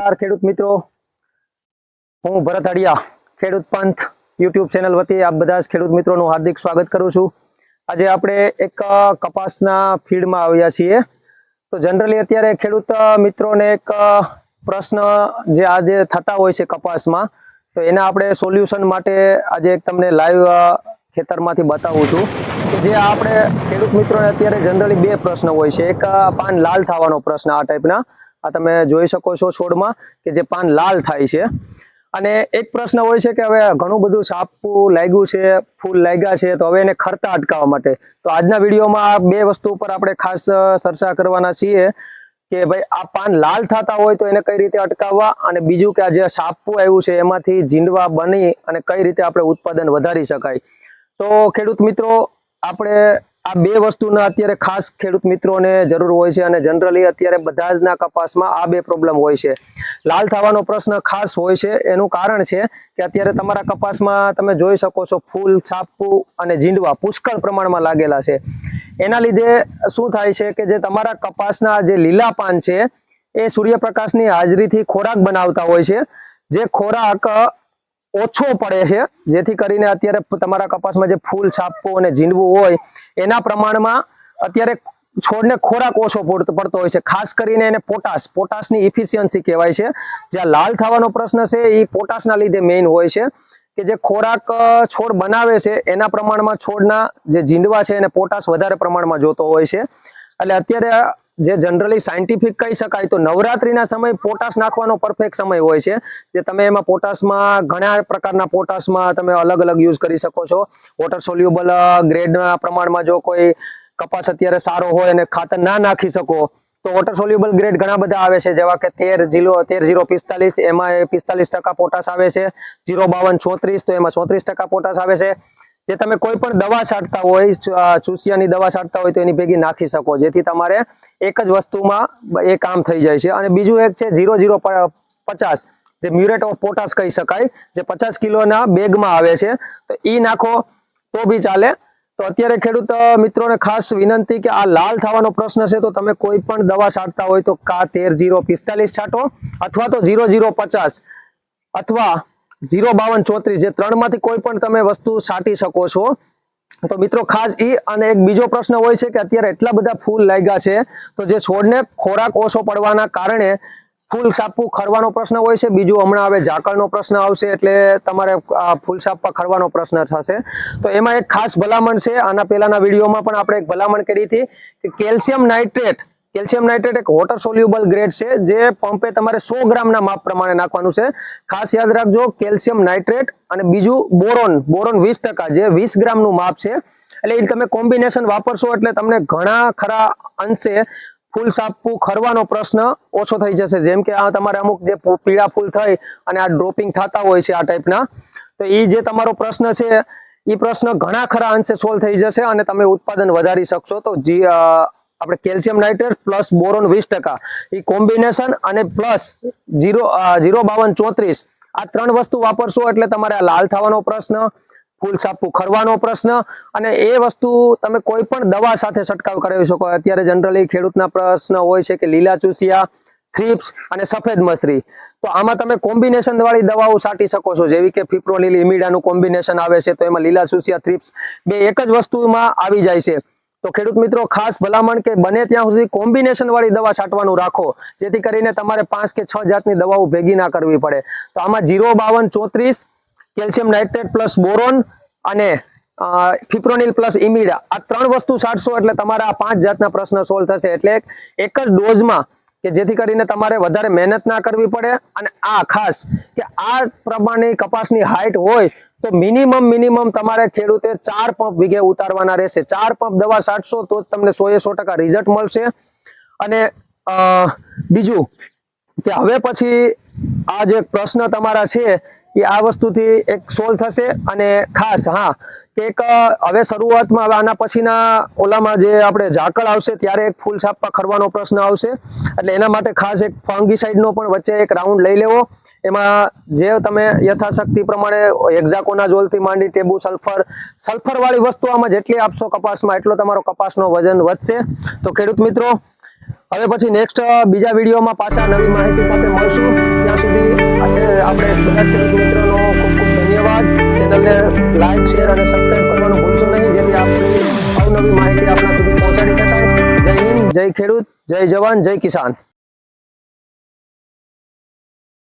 નમસ્કાર ખેડૂત મિત્રો, હું ભરત અડિયા ખેડૂત પંથ યુટ્યુબ ચેનલ વતી આપ બધા જ ખેડૂત મિત્રોનું હાર્દિક સ્વાગત કરું છું। આજે આપણે એક કપાસના ફીલ્ડમાં આવ્યા છીએ। તો જનરલી અત્યારે ખેડૂત મિત્રોને એક પ્રશ્ન જે આજે થતા હોય છે કપાસમાં, તો એના આપણે સોલ્યુશન માટે આજે એક તમને લાઈવ ખેતરમાંથી બતાવું છું કે જે આપણે ખેડૂત મિત્રોને અત્યારે જનરલી બે પ્રશ્ન હોય છે। એક પાન લાલ થવાનો પ્રશ્ન, આ ટાઈપના આ તમે જોઈ શકો છો છોડમાં કે જે પાન લાલ થાય છે, અને એક પ્રશ્ન હોય છે કે હવે ઘણું બધું છાપવું લાગ્યું છે, ફૂલ લાગ્યા છે, તો હવે એને ખરતા અટકાવવા માટે તો આજના વિડીયોમાં આ બે વસ્તુ ઉપર આપણે ખાસ ચર્ચા કરવાના છીએ કે ભાઈ આ પાન લાલ થતા હોય તો એને કઈ રીતે અટકાવવા, અને બીજું કે આ જે છાપવું આવ્યું છે એમાંથી જીંડવા બની અને કઈ રીતે આપણે ઉત્પાદન વધારી શકાય। તો ખેડૂત મિત્રો, આપણે આ બે વસ્તુના અત્યારે ખાસ ખેડૂત મિત્રોને જરૂર હોય છે, અને જનરલી અત્યારે બધા જ ના કપાસમાં આ બે પ્રોબ્લેમ હોય છે। લાલ થવાનો પ્રશ્ન ખાસ હોય છે, એનું કારણ છે કે અત્યારે તમારા કપાસમાં તમે જોઈ શકો છો ફૂલ, છાપવું અને જીંડવા પુષ્કળ પ્રમાણમાં લાગેલા છે। એના લીધે શું થાય છે કે જે તમારા કપાસના જે લીલા પાન છે એ સૂર્યપ્રકાશની હાજરીથી ખોરાક બનાવતા હોય છે, જે ખોરાક ઓછો પડે છે, જેથી કરીને અત્યારે તમારા કપાસમાં જે ફૂલ, છાપવું અને જીંડવું હોય એના પ્રમાણમાં અત્યારે છોડને ખોરાક ઓછો પડતો હોય છે। ખાસ કરીને એને પોટાશની ઇફિશિયન્સી કહેવાય છે। જ્યાં લાલ થવાનો પ્રશ્ન છે એ પોટાશના લીધે મેઇન હોય છે કે જે ખોરાક છોડ બનાવે છે એના પ્રમાણમાં છોડના જે જીંડવા છે એને પોટાશ વધારે પ્રમાણમાં જોતો હોય છે। એટલે અત્યારે જે જનરલી સાયન્ટિફિક કહી શકાય તો નવરાત્રીના સમય પોટાશ નાખવાનો પરફેક્ટ સમય હોય છે, જે તમે એમાં પોટાશમાં ઘણા પ્રકારના પોટાશમાં તમે અલગ અલગ યુઝ કરી શકો છો। વોટર સોલ્યુબલ ગ્રેડના પ્રમાણમાં જો કોઈ કપાસ અત્યારે સારો હોય અને ખાતર ના નાખી શકો તો વોટર સોલ્યુબલ ગ્રેડ ઘણા બધા આવે છે, જેવા કે 13-0-45, એમાં 45% પોટાશ આવે છે। 0-52-34 તો એમાં 34% પોટાશ આવે છે। જે તમે કોઈ પણ દવા છાંટતા હોય, ચૂસિયાની દવા છાંટતા હોય તો એની ભેગી નાખી શકો, જેથી તમારે એક જ વસ્તુમાં એ કામ થઈ જાય છે। અને બીજું એક છે 0-0-50, જે મ્યુરેટ ઓફ પોટાશ કહી શકાય, જે 50 કિલોના બેગમાં આવે છે, તો એ નાખો તો બી ચાલે। તો અત્યારે ખેડૂત મિત્રોને ખાસ વિનંતી કે આ લાલ થવાનો પ્રશ્ન છે તો તમે કોઈ પણ દવા છાંટતા હોય તો 13-0-45 છાંટો, અથવા તો 0-0-50 અથવા 0-52-34, જે ત્રણમાંથી કોઈ પણ તમે વસ્તુ છાંટી શકો છો। તો મિત્રો ખાસ અને એક બીજો પ્રશ્ન હોય છે કે અત્યારે એટલા બધા ફૂલ લાગ્યા છે તો જે છોડને ખોરાક ઓછો પડવાના કારણે ફૂલ છાપવું ખરવાનો પ્રશ્ન હોય છે। બીજું હમણાં હવે ઝાકળનો પ્રશ્ન આવશે એટલે તમારે ફૂલ છાપવા ખરવાનો પ્રશ્ન થશે। તો એમાં એક ખાસ ભલામણ છે, આના પહેલાના વિડીયોમાં પણ આપણે એક ભલામણ કરી હતી કે કેલ્શિયમ નાઇટ્રેટ એક વોટર સોલ્યુબલ ગ્રેડ છે, જે પંપે તમારે 100 ગ્રામના માપ પ્રમાણે નાખવાનું છે। ખાસ યાદ રાખજો, કેલ્શિયમ નાઇટ્રેટ અને બીજું બોરોન 20%, જે 20 ગ્રામનું માપ છે। એટલે એ તમે કોમ્બિનેશન વાપરશો એટલે તમને ઘણા ખરા અંશે ફૂલ છાપવું ખરવાનો પ્રશ્ન ઓછો થઈ જશે। જેમ કે આ તમારે અમુક જે પીળા ફૂલ થઈ અને આ ડ્રોપિંગ થતા હોય છે આ ટાઈપના, તો એ જે તમારો પ્રશ્ન છે એ પ્રશ્ન ઘણા ખરા અંશે સોલ્વ થઈ જશે અને તમે ઉત્પાદન વધારી શકશો। તો આપણે કેલ્શિયમ નાઇટ્રેટ પ્લસ બોરોન 20% એ કોમ્બિનેશન અને પ્લસ 0-52-34 આ ત્રણ વસ્તુ વાપરશો એટલે તમારે આ લાલ થવાનો પ્રશ્ન, ફૂલ છાપવું ખરવાનો પ્રશ્ન, અને એ વસ્તુ તમે કોઈ પણ દવા સાથે છંટકાવ કરાવી શકો। અત્યારે જનરલી ખેડૂતના પ્રશ્ન હોય છે કે લીલા ચૂસિયા, થ્રિપ્સ અને સફેદ મસરી, તો આમાં તમે કોમ્બિનેશન વાળી દવાઓ છાંટી શકો છો, જેવી કે ફિપ્રોનિલ ઇમિડાનું કોમ્બિનેશન આવે છે, તો એમાં લીલા ચૂસિયા, થ્રિપ્સ બે એક જ વસ્તુમાં આવી જાય છે। તો ખેડૂત મિત્રો ખાસ ભલામણ કે બને ત્યાં સુધી કોમ્બિનેશન વાળી દવા છાંટવાનું રાખો, જેથી કરીને તમારે 5 કે 6 જાતની દવાઓ ભેગી ના કરવી પડે। તો આમાં 0-52-34, કેલ્શિયમ નાઇટ્રેટ પ્લસ બોરોન અને ફિપ્રોનિલ પ્લસ ઇમિડા, આ ત્રણ વસ્તુ છાંટશો એટલે તમારા 5 જાતના પ્રશ્ન સોલ્વ થશે। એટલે એક જ ડોઝમાં, કે જેથી કરીને તમારે વધારે મહેનત ના કરવી પડે। અને આ ખાસ કે આ પ્રમાણે કપાસની હાઈટ હોય તો મિનિમમ તમારે ખેડૂતે 4 પંપ વીઘે ઉતારવાના રહેશે। 4 પંપ દવા છાંટશો તો જ તમને 100% રિઝલ્ટ મળશે। અને બીજું કે હવે પછી આ જે પ્રશ્ન તમારા છે એ આ વસ્તુથી એક સોલ્વ થશે। અને ખાસ કે એક હવે શરૂઆતમાં, હવે આના પછીના ઓલામાં જે આપણે ઝાકળ આવશે ત્યારે એક ફૂલ છાપવા ખરવાનો પ્રશ્ન આવશે, એટલે એના માટે ખાસ એક ફંગીસાઇડનો પણ વચ્ચે એક રાઉન્ડ લઈ લેવો। એમાં જે તમે યથાશક્તિ પ્રમાણે હેક્ઝાકોનાઝોલથી માંડી ટેબુ સલ્ફર વાળી વસ્તુ આમાં જેટલી આપશો કપાસમાં એટલો તમારો કપાસનો વજન વધશે। તો ખેડૂત મિત્રો, હવે પછી નેક્સ્ટ બીજા વિડીયોમાં પાછા નવી માહિતી સાથે મળશું. ત્યાં સુધી આપણે બધા જ ખેડૂત મિત્રોનો ખૂબ ખૂબ ધન્યવાદ. ચેનલને લાઈક, શેર અને સબસ્ક્રાઇબ કરવાનું ભૂલશો નહીં, જેથી આપણી અવનવી માહિતી આપણા સુધી પહોંચાડી શકાય. જય હિન્દ, જય ખેડૂત, જય જવાન, જય કિસાન.